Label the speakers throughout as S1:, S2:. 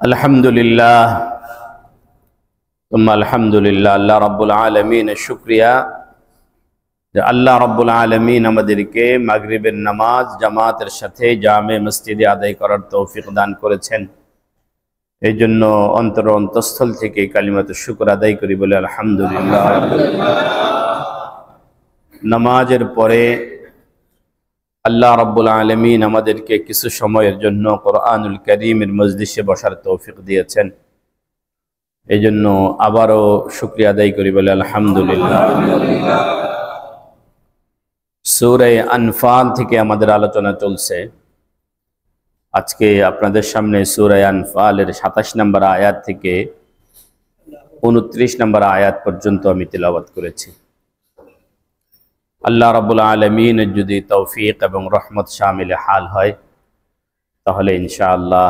S1: আলহামদুলিল্লাহ তুম্মা আলহামদুলিল্লাহ। আল্লাহ রাব্বুল আলামিনের শুকরিয়া যে আল্লাহ রাব্বুল আলামিন আমাদেরকে মাগরিবের নামাজ জামাতের সাথে জামে মসজিদে আদায় করার তৌফিক দান করেছেন। এই জন্য অন্তঃস্থল থেকে কালিমাতুশ শুকর আদায় করি বলে আলহামদুলিল্লাহ। নামাজের পরে আল্লাহ রাব্বুল আলামিন আমাদেরকে কিছু সময়ের জন্য কোরআনুল কারীমের মজলিসে বসার তৌফিক দিয়েছেন। এই জন্য আবারও শুকরিয়া আদায় করি বলে আলহামদুলিল্লাহ। সূরা আনফাল থেকে আমাদের আলোচনা চলছে। আজকে আপনাদের সামনে সূরা আনফালের ২৭ নম্বর আয়াত থেকে ২৯ নম্বর আয়াত পর্যন্ত আমি তিলাওয়াত করেছি। আল্লাহ রাব্বুল আলামিনের যদি তৌফিক এবং রহমত শামিলে হাল হয় তাহলে ইনশাআল্লাহ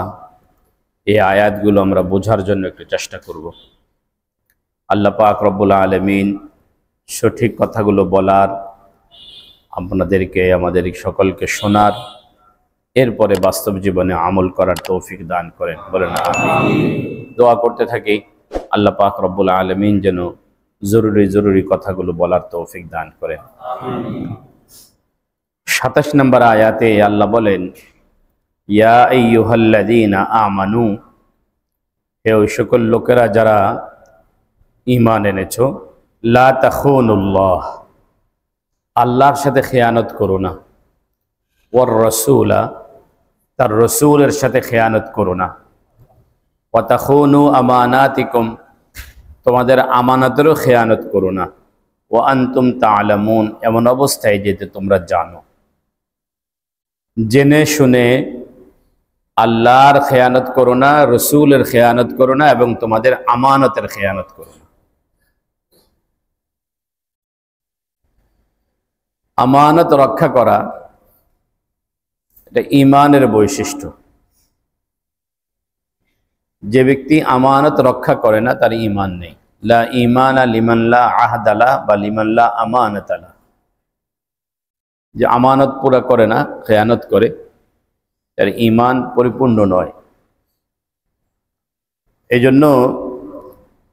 S1: এই আয়াতগুলো আমরা বোঝার জন্য একটু চেষ্টা করব। আল্লাহ পাক রব্বুল আলামিন সঠিক কথাগুলো বলার, আপনাদেরকে আমাদের সকলকে শোনার, এরপরে বাস্তব জীবনে আমল করার তৌফিক দান করেন বলেন আমিন। দোয়া করতে থাকি আল্লাহ পাক রব্বুল আলামিন যেন জরুরি কথাগুলো বলার তৌফিক দান করেন। ২৭ নম্বর আয়াতে আল্লাহ বলেন, ইয়া আইয়ুহাল্লাযীনা আমানু, হে ওই সকল লোকেরা যারা ঈমান এনেছো, লা তাখুনুল্লাহ, আল্লাহর সাথে খেয়ানত করো না, ওয়ার রাসূলা, তার রসুলের সাথে খেয়ানত করো না, ওয়া তাখুনু আমানাতিকুম, তোমাদের আমানতেরও খেয়ানত করো না, ওয়া আনতুম তা'লামুন, এমন অবস্থায় যেতে তোমরা জানো। জেনে শুনে আল্লাহর খেয়ানত করো না, রসুলের খেয়ানত করো না, এবং তোমাদের আমানতের খেয়ানত করো না। আমানত রক্ষা করা এটা ঈমানের বৈশিষ্ট্য। যে ব্যক্তি আমানত রক্ষা করে না তার ঈমান নেই। লা ঈমানা লিমান লা আহদালা বা লিমান লা আমানাতালা। যে আমানত পুরা করে না, খেয়ানত করে, তার ঈমান পরিপূর্ণ নয়। এই জন্য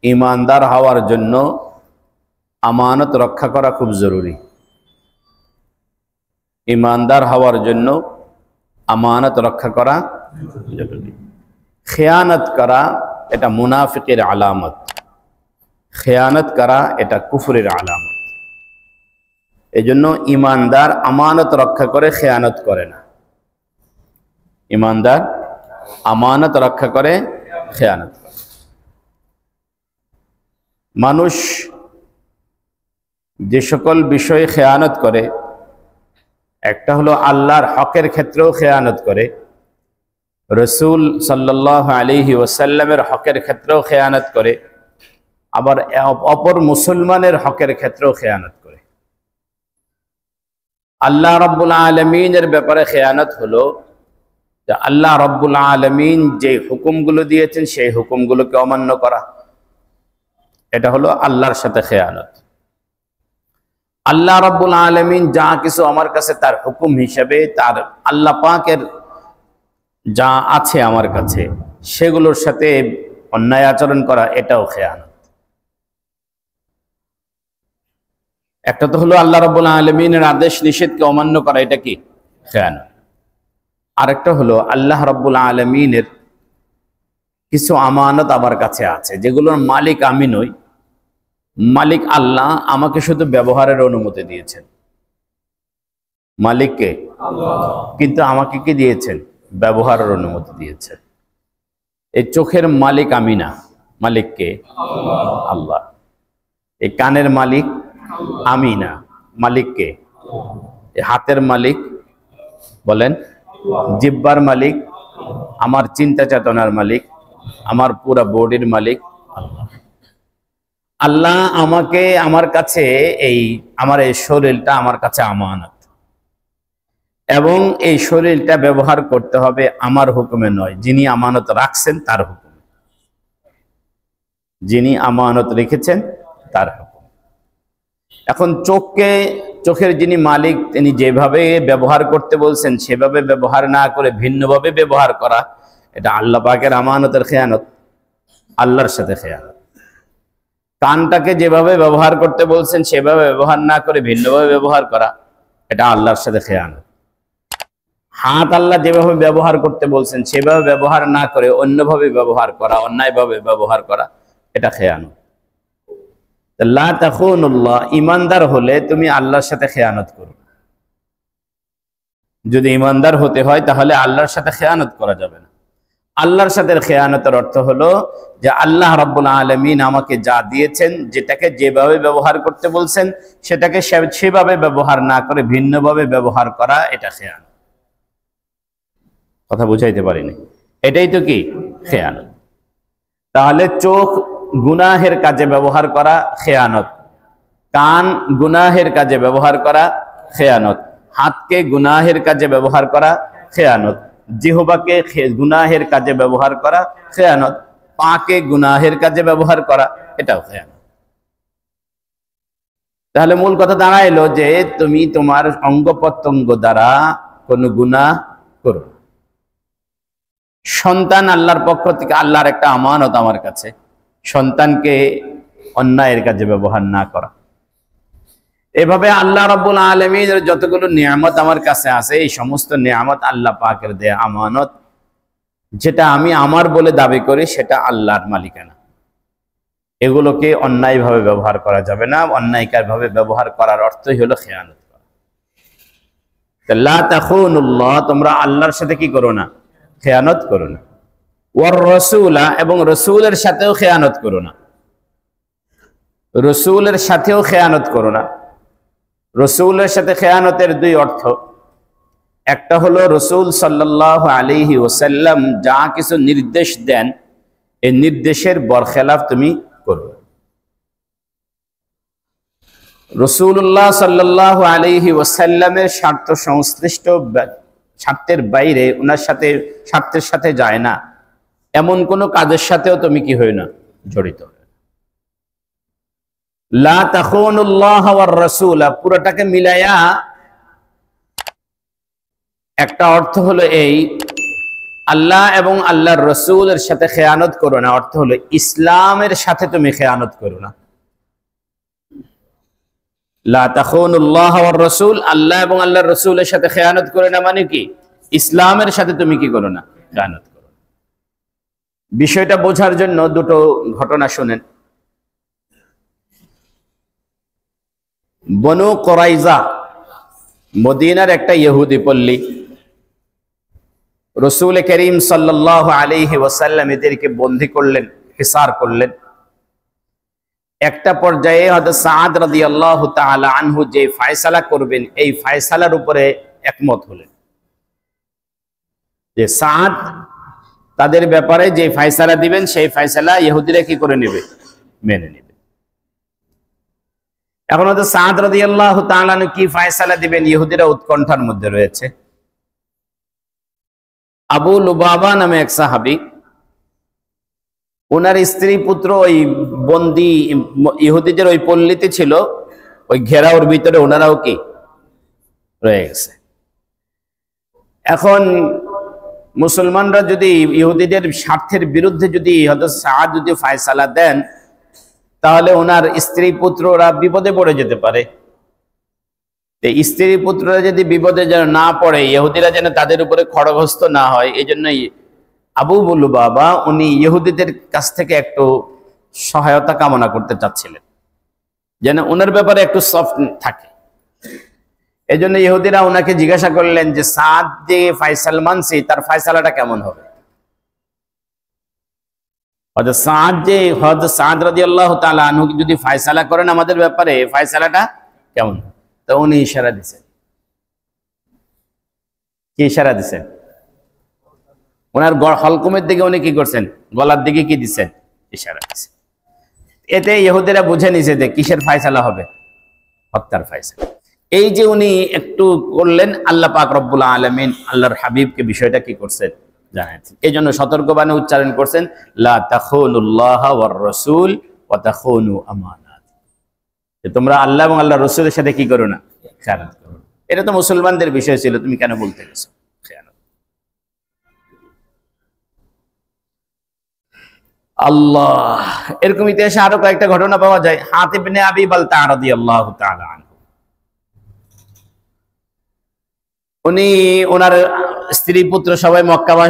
S1: ঈমানদার হওয়ার জন্য আমানত রক্ষা করা খুব জরুরি। ঈমানদার হওয়ার জন্য আমানত রক্ষা করা জরুরি। খেয়ানত করা এটা মুনাফিকের আলামত, খেয়ানত করা এটা কুফরের আলামত। এই জন্য ঈমানদার আমানত রক্ষা করে, খেয়ানত করে না। ঈমানদার আমানত রক্ষা করে, খেয়ানত করে। মানুষ যে সকল বিষয়ে খেয়ানত করে, একটা হলো আল্লাহর হকের ক্ষেত্রেও খেয়ানত করে, রসুল সাল্লাল্লাহু আলাইহি ওয়াসাল্লামের হকের ক্ষেত্রেও খেয়ানত করে, আবার অপর মুসলমানের হকের ক্ষেত্রেও খেয়ানত করে। আল্লাহ রাব্বুল আলামিনের ব্যাপারে খেয়ানত হলো যে আল্লাহ রাব্বুল আলামিন যে হুকুমগুলো দিয়েছেন সেই হুকুমগুলোকে অমান্য করা। এটা হলো আল্লাহর সাথে খেয়ানত। আল্লাহ রাব্বুল আলামিন যা কিছু আমার কাছে তার হুকুম হিসেবে, তার আল্লাহ পাকের যা আছে আমার কাছে, সেগুলোর সাথে অন্যায় আচরণ করা, এটাও খেয়ানত। একটা তো হলো আল্লাহ রাব্বুল আলামিনের আদেশ নিষেধকে অমান্য করা, এটা কি খেয়ানত। আরেকটা হলো আল্লাহ রাব্বুল আলামিনের কিছু আমানত আমার কাছে আছে, যেগুলোর মালিক আমি নই, মালিক আল্লাহ, আমাকে শুধু ব্যবহারের অনুমতি দিয়েছেন। মালিককে আল্লাহ, কিন্তু আমাকে কি দিয়েছেন? ব্যবহারের অনুমতি দিয়েছেন। এই চোখের মালিক আমি না, মালিককে আল্লাহ। এই কানের মালিক আমি না, মালিককে। এই হাতের মালিক বলেন, জিহ্বার মালিক, আমার চিন্তা চেতনার মালিক, আমার পুরা বডির মালিক আল্লাহ। আল্লাহ আমাকে, আমার কাছে আমার এই শরীরটা আমার কাছে আমানত, এবং এই শরীরটা ব্যবহার করতে হবে আমার হুকুমে নয়, যিনি আমানত রাখছেন তার হুকুমে, যিনি আমানত রেখেছেন তার হুকুম। এখন চোখের যিনি মালিক, তিনি যেভাবে ব্যবহার করতে বলছেন সেভাবে ব্যবহার না করে ভিন্নভাবে ব্যবহার করা, এটা আল্লাহ পাকের আমানতের খেয়ানত, আল্লাহর সাথে খেয়ানত। কানটাকে যেভাবে ব্যবহার করতে বলছেন সেভাবে ব্যবহার না করে ভিন্নভাবে ব্যবহার করা, এটা আল্লাহর সাথে খেয়ানত। হাত আল্লাহ যেভাবে ব্যবহার করতে বলছেন সেভাবে ব্যবহার না করে অন্যভাবে ব্যবহার করা, অন্যায়ভাবে ব্যবহার করা, এটা খেয়ানত। লা তাখুনুল্লাহ, ইমানদার হলে তুমি আল্লাহর সাথে খেয়ানত করো। যদি ইমানদার হতে হয় তাহলে আল্লাহর সাথে খেয়ানত করা যাবে না। আল্লাহর সাথে খেয়ানতের অর্থ হলো যে আল্লাহ রাব্বুল আলামিন আমাকে যা দিয়েছেন, যেটাকে যেভাবে ব্যবহার করতে বলছেন সেটাকে সেভাবে ব্যবহার না করে ভিন্নভাবে ব্যবহার করা, এটা খেয়ানত। কথা বুঝাইতে পারিনি? এটাই তো কি খেয়ানত। তাহলে চোখ গুনাহের কাজে ব্যবহার করা খেয়ানত, কান গুনাহের কাজে ব্যবহার করা খেয়ানত, হাতকে গুনাহের কাজে ব্যবহার করা খেয়ানত, জিহ্বাকে গুনাহের কাজে ব্যবহার করা খেয়ানত, পাকে গুনাহের কাজে ব্যবহার করা, এটাও খেয়ানত। তাহলে মূল কথা দাঁড়াইলো যে তুমি তোমার অঙ্গ প্রত্যঙ্গ দ্বারা কোনো গুনাহ করো। সন্তান আল্লাহর পক্ষ থেকে, আল্লাহর একটা আমানত আমার কাছে, সন্তানকে অন্যায়ের কাজে ব্যবহার না করা। এভাবে আল্লাহ রাব্বুল আলামিনের যতগুলো নিয়ামত আমার কাছে আছে, এই সমস্ত নিয়ামত আল্লাহ পাকের দেয়া আমানত। যেটা আমি আমার বলে দাবি করি সেটা আল্লাহর মালিকানা। এগুলোকে অন্যায়ভাবে ব্যবহার করা যাবে না। অন্যায়ভাবে ব্যবহার করার অর্থই হলো খেয়ানত করা। লা তাখুনুল্লাহ, তোমরা আল্লাহর সাথে কি করো না? খেয়ানত করো না। ওয়ার রাসূলা, এবং রাসূলের সাথেও খেয়ানত করো না। রাসূলের সাথেও খেয়ানত করো না। রাসূলের সাথে খেয়ানতের দুই অর্থ। একটা হলো রাসূল সাল্লাল্লাহু আলাইহি ওয়াসাল্লাম যা কিছু নির্দেশ দেন, এই নির্দেশের বরখেলাফ তুমি করো। রাসূলুল্লাহ সাল্লাল্লাহু আলাইহি ওয়াসাল্লামের স্বার্থ সংশ্লিষ্ট, স্বার্থের বাইরে, ওনার সাথে স্বার্থের সাথে যায় না এমন কোন কাজের সাথেও তুমি কি হই না? জড়িত। লা তাখুনুল্লাহ ওয়ার রাসূলা, পুরোটাকে মিলায়া একটা অর্থ হলো এই, আল্লাহ এবং আল্লাহর রাসূলের সাথে খেয়ানত করো না, অর্থ হলো ইসলামের সাথে তুমি খেয়ানত করো না। লা তাখুনুল্লাহ ওয়ার রাসূল, আল্লাহ এবং আল্লাহর রাসূলের সাথে খেয়ানত করো না মানে কি? ইসলামের সাথে তুমি কি করো না? খেয়ানত করো। বিষয়টা বোঝার জন্য দুটো ঘটনা শুনেন। বনু কুরাইজা, মদিনার একটা ইহুদি পল্লী। রাসূল করিম সাল্লাল্লাহু আলাইহি ওয়াসাল্লাম এদেরকে বন্দী করলেন, হিসার করলেন। একটা পর্যায়ে হযরত সাদ রাদিয়াল্লাহু তাআলা আনহু যে ফয়সালা করবেন, এই ফয়সালার উপরে একমত হলেন যে সাদ তাদের ব্যাপারে যে ফয়সালা দিবেন সেই ফয়সালা ইহুদিরা কি করে নেবে? মেনে নেবে। এখন হয়তো সাদ রাদিয়াল্লাহু তাআলা কি ফয়সালা দিবেন ইহুদিরা উৎকণ্ঠার মধ্যে রয়েছে। আবু লুবাবা নামে এক সাহাবী, ওনার স্ত্রী পুত্র ওই বন্দী ইহুদিদের ওই পল্লীতে ছিল, ওই ঘেরাওর ভিতরে ওনারাও কি রয়ে গেছে। এখন মুসলমানরা যদি ইহুদিদের স্বার্থের বিরুদ্ধে যদি হযরত সাদ যদি ফয়সালা দেন, তাহলে ওনার স্ত্রী পুত্ররা বিপদে পড়ে যেতে পারে। স্ত্রী পুত্ররা যদি বিপদে যেন না পড়ে, ইহুদিরা যেন তাদের উপরে খড়গহস্ত না হয়, এই জন্যই আবু লুবাবা উনি ইহুদিদের কাছ থেকে একটু সহায়তা কামনা করতে চাচ্ছিলেন, যেন ওনার ব্যাপারে একটু সফট থাকে। এই জন্য ইহুদিরা ওনাকে জিজ্ঞাসা করলেন যে সাদ যে ফয়সাল মানছি তার ফয়সালাটা কেমন হবে? হযরত সাদ রাদিয়াল্লাহু তাআলা আনহু যদি ফয়সালা করেন আমাদের ব্যাপারে, ফয়সালাটা কেমন? তো উনি ইশারা দিছেন। কি ইশারা দিছেন? ওনার হলকুমের দিকে উনি কি করছেন? গলার দিকে কি দিচ্ছেন? ইশারা দিচ্ছেন। এতে ইহুদিরা বুঝে নিছে যে কিসের ফয়সালা হবে? হত্যার ফয়সালা। এই যে উনি একটু করলেন, আল্লাহ পাক রব্বুল আলামিন আল্লাহর হাবিবকে বিষয়টা কি করছেন? জানাচ্ছেন। এই জন্য সতর্কবাণী উচ্চারণ করছেন, লা তাখুনুল্লাহ ওয়ার রাসূল ওয়া তাখুনু আমানাত, যে তোমরা আল্লাহ এবং আল্লাহর রাসূলের সাথে কি করো না? খেয়ানত করো। এটা তো মুসলমানদের বিষয় ছিল, তুমি কেন বলতে গেছো খেয়ানত? আল্লাহ, এরকম ইতিহাসে আরো কয়েকটা ঘটনা পাওয়া যায়। হাতিব ইবনে আবি বালতাআ রাদিয়াল্লাহু তাআলা আনহু, উনি ওনার স্ত্রী পুত্র সবাই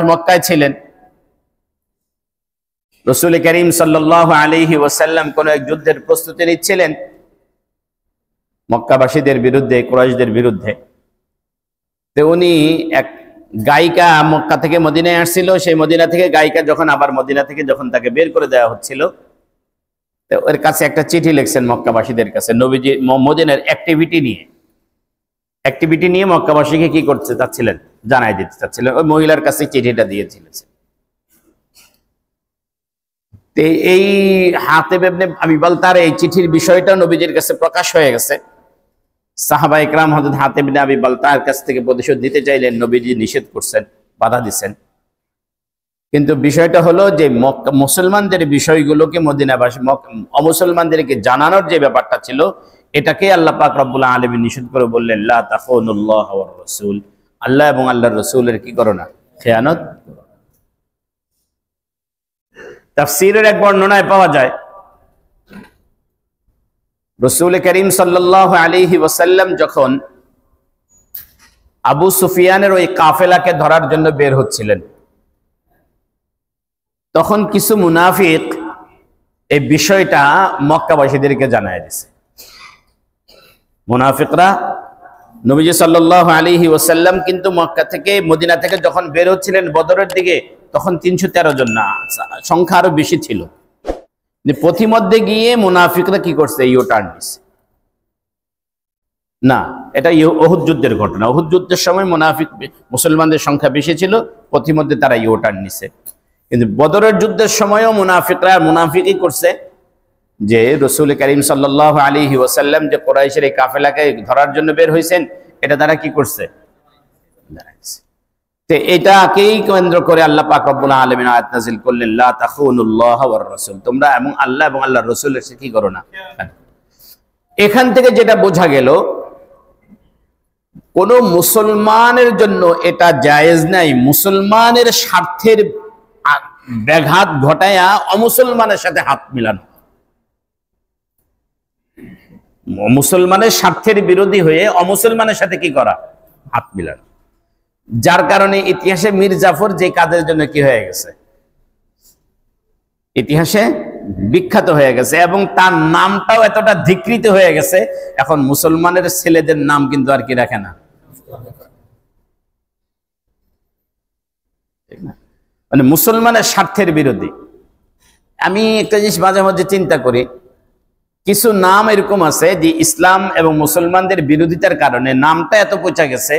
S1: মক্কায় ছিলেন। রাসূল করিম সাল্লাল্লাহু আলাইহি ওয়াসাল্লাম কোন এক যুদ্ধের প্রস্তুতি নিচ্ছিলেন মক্কাবাসীদের বিরুদ্ধে, কুরাইশদের বিরুদ্ধে। তো উনি এক গায়িকা মক্কা থেকে মদিনায় আসছিল, সেই মদিনা থেকে গায়িকা যখন আবার মদিনা থেকে যখন তাকে বের করে দেওয়া হচ্ছিল, তো ওর কাছে একটা চিঠি লিখছেন মক্কাবাসীদের কাছে, নবীজি মদিনার অ্যাক্টিভিটি নিয়ে মক্কাবাসীকে কি করতে চাচ্ছিলেন, জানাই দিতে চাচ্ছিলেন। ওই মহিলার কাছে চিঠিটা দিয়েছিলেন। এই হাতিব ইবনে আবি বালতার এই চিঠির বিষয়টা নবীজির কাছে প্রকাশ হয়ে গেছে। সাহাবা ইকরাম হযরত হাতিব ইবনে আবি বালতার কাছ থেকে প্রতিশোধ দিতে চাইলেন, নবীজি নিষেধ করছেন, বাধা দিচ্ছেন। কিন্তু বিষয়টা হলো যে মুসলমানদের বিষয়গুলোকে মদিনাবাসী অমুসলমানদেরকে জানানোর যে ব্যাপারটা ছিল, এটাকে আল্লাহ পাক রব্বুল আলামিন নিষেধ করে বললেন, লা তাখুনুল্লাহ ওয়ার রাসূল, আল্লাহ এবং আল্লাহর রাসূলের কি করো না, খেয়ানত। তাফসীরের এক বর্ণনায় পাওয়া যায়, রাসূল করিম সাল্লাল্লাহু আলাইহি ওয়াসাল্লাম যখন আবু সুফিয়ানের ওই কাফেলাকে ধরার জন্য বের হচ্ছিলেন, তখন কিছু মুনাফিক এই বিষয়টা মক্কাবাসীদেরকে জানায় দিয়েছে। মুনাফিকরা নবীজি সাল্লাল্লাহু আলাইহি ওয়াসাল্লাম কিন্তু মক্কা থেকে মদিনা থেকে যখন বের হচ্ছিলেন বদরের দিকে, তখন 313 জন না, সংখ্যা আরো বেশি ছিল। পথিমধ্যে গিয়ে মুনাফিকরা কি করছে, ইউটার্ন নিছে। না, এটা উহুদ যুদ্ধের ঘটনা। উহুদ যুদ্ধের সময় মুসলমানদের সংখ্যা বেশি ছিল, পথিমধ্যে তারা ইউটার্ন নিছে। কিন্তু বদরের যুদ্ধের সময়ও মুনাফিকই করছে যে রাসূল করিম সাল্লাল্লাহু আলাইহি ওয়াসাল্লাম যে কুরাইশের এই কাফেলাকে ধরার জন্য বের হয়েছেন, এটা তারা কি করছে, তো এটাকেই কেন্দ্র করে আল্লাহ পাক রব্বুল আলামিন আয়াত নাযিল করলেন, লা তাখুনুল্লাহ ওয়ার রাসূল, তোমরা এবং আল্লাহ এবং আল্লাহর রাসূলের সাথে কি করো না। এখান থেকে যেটা বোঝা গেল, কোন মুসলমানের জন্য এটা জায়েজ নাই মুসলমানের স্বার্থের ব্যাঘাত ঘটায়া অমুসলমানের সাথে হাত মিলানো, মুসলমানের স্বার্থের বিরোধী হয়ে অমুসলমানের সাথে কি করা, হাত মিলানো। যার কারণে ইতিহাসে মীর জাফর যে কাজের জন্য কি হয়ে গেছে, ইতিহাসে বিখ্যাত হয়ে গেছে, এবং তার নামটাও এতটা ধিকৃত হয়ে গেছে, এখন মুসলমানের ছেলেদের নাম কিন্তু আর কি রাখে না। মানে মুসলমানের স্বার্থের বিরোধী। আমি একটা জিনিস মাঝে মাঝে চিন্তা করি, কিছু নাম এরকম আছে যে ইসলাম এবং মুসলমানদের বিরোধিতার কারণে নামটা এত পচা গেছে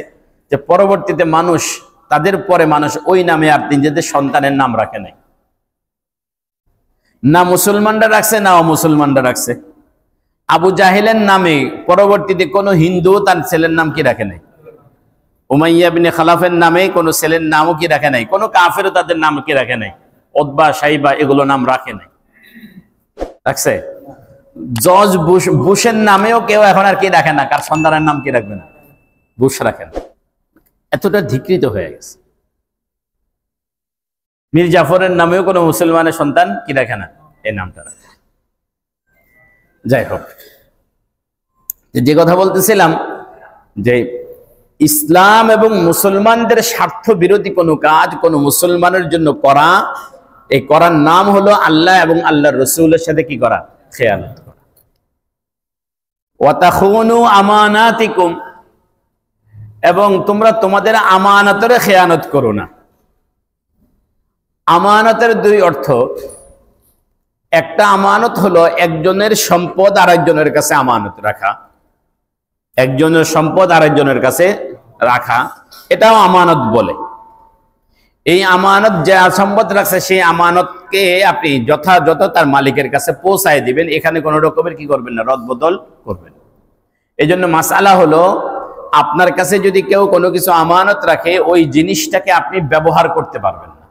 S1: যে পরবর্তীতে তাদের পরে মানুষ ওই নামে আর নিজেদের সন্তানের নাম রাখে নাই। না মুসলমানরা রাখছে, না অমুসলমানরা রাখছে। আবু জাহেলের নামে পরবর্তীতে কোনো হিন্দু তার ছেলের নাম কি রাখে নাই। উমাইয়া বিন খালাফের নামে কোনো ছেলের নামও কি রাখে নাই, কোনো কাফেরও তাদের নাম কি রাখে নাই। উতবা, সাইবা এগুলো নাম রাখে নাই, রাখছে। জর্জ বুশের নামেও কেউ এখন আর কি রাখে না, কার সন্তানের নাম কি রাখবে না, বুশ রাখে না। এতটা ধিকৃত হয়ে গেছে। মীর জাফরের নামেও কোনো মুসলমানের সন্তান কি রাখে না, এই নামটা রাখে। যাই হোক, যে কথা বলতেছিলাম যে ইসলাম এবং মুসলমানদের স্বার্থ বিরোধী কোনো কাজ কোনো মুসলমানের জন্য করা, এই করার নাম হলো আল্লাহ এবং আল্লাহর রাসূলের সাথে কি করা, খেয়ানত করা। ওয়া তাখুনু আমানাতিকুম, এবং তোমরা তোমাদের আমানতের খেয়ানত করো না। আমানতের দুই অর্থ। একটা আমানত হলো একজনের সম্পদ আরেকজনের কাছে আমানত রাখা, একজনের সম্পদ আরেকজনের কাছে রাখা, এটাও আমানত বলে। এই আমানত যে সম্পদ রাখছে সেই আমানতকে আপনি যথাযথ তার মালিকের কাছে পৌঁছায় দিবেন, এখানে কোনো রকমের কি করবেন না, রদবদল করবেন। এই জন্য মাসআলা হলো, আপনার কাছে যদি কেউ কোনো কিছু আমানত রাখে, ওই জিনিসটাকে আপনি ব্যবহার করতে পারবেন না।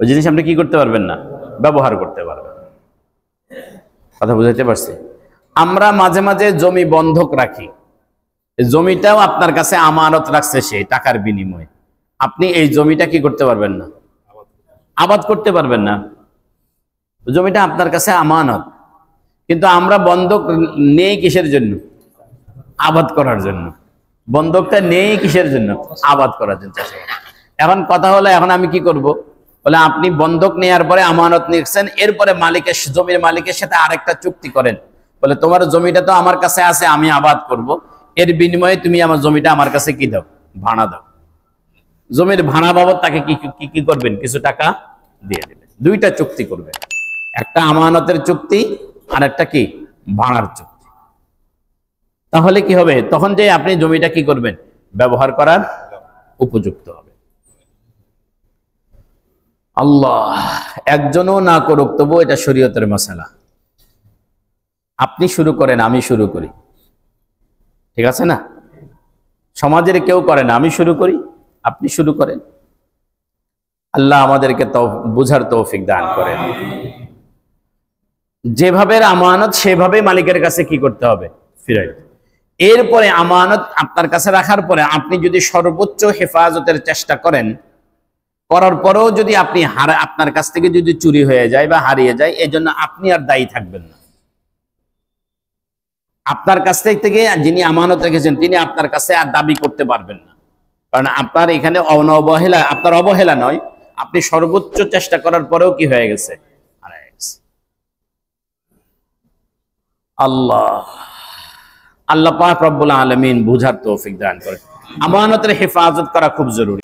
S1: ওই জিনিস আপনি কি করতে পারবেন না, ব্যবহার করতে পারবেন। কথা বুঝাতে পারছি? আমরা মাঝে মাঝে জমি বন্ধক রাখি, জমিটাও আপনার কাছে আমানত রাখছে সে টাকার বিনিময়ে, আপনি এই জমিটা কি করতে পারবেন না, আবাদ করতে পারবেন না। জমিটা আপনার কাছে আমানত, কিন্তু আমরা বন্ধক নেই কিসের জন্য? আবাদ করার জন্য। বন্ধকটা নেই কিসের জন্য? আবাদ করার জন্য। এখন কথা হলো, এখন আমি কি করব? বলে আপনি বন্ধক নেওয়ার পরে আমানত নিচ্ছেন, এরপরে মালিকের, জমির মালিকের সাথে আরেকটা চুক্তি করেন, বলে তোমার জমিটা তো আমার কাছে আছে, আমি আবাদ করব, এর বিনিময়ে তুমি আমার জমিটা আমার কাছে কি দাও? ভাড়া দাও। জমির ভাড়া বাবদ তাকে কি করবেন? কিছু টাকা দিয়ে দেবেন। দুইটা চুক্তি করবেন, একটা আমানতের চুক্তি আর একটা কি? ভাড়ার চুক্তি। তাহলে কি হবে? তখন যে আপনি জমিটা কি করবেন? ব্যবহার করার উপযুক্ত হবে। আল্লাহ একজনও না করুক, তবু এটা শরীয়তের মাসালা। আপনি শুরু করেন, আমি শুরু করি, ঠিক আছে না? সমাজের কেউ করে না, আমি শুরু করি, আপনি শুরু করেন। আল্লাহ আমাদেরকে বুঝার তৌফিক দান করেন। যেভাবে আমানত সেভাবে মালিকের কাছে কি করতে হবে? ফিরাই। এরপরে আমানত আপনার কাছে রাখার পরে আপনি যদি সর্বোচ্চ হেফাজতের চেষ্টা করেন, করার পরেও যদি আপনি আপনার কাছ থেকে যদি চুরি হয়ে যায় বা হারিয়ে যায়, এজন্য আপনি আর দায়ী থাকবেন না। আপনার কাছ থেকে যিনি আমানত রেখেছেন তিনি আপনার কাছে আর দাবি করতে পারবেন না, কারণ আপনার এখানে অবহেলা, আপনার অবহেলা নয়, আপনি সর্বোচ্চ চেষ্টা করার পরেও কি হয়ে গেছে? হারিয়ে গেছে। আল্লাহ পাক রব্বুল আলামিন বুঝার তৌফিক দান করেন। আমানতের হেফাজত করা খুব জরুরি।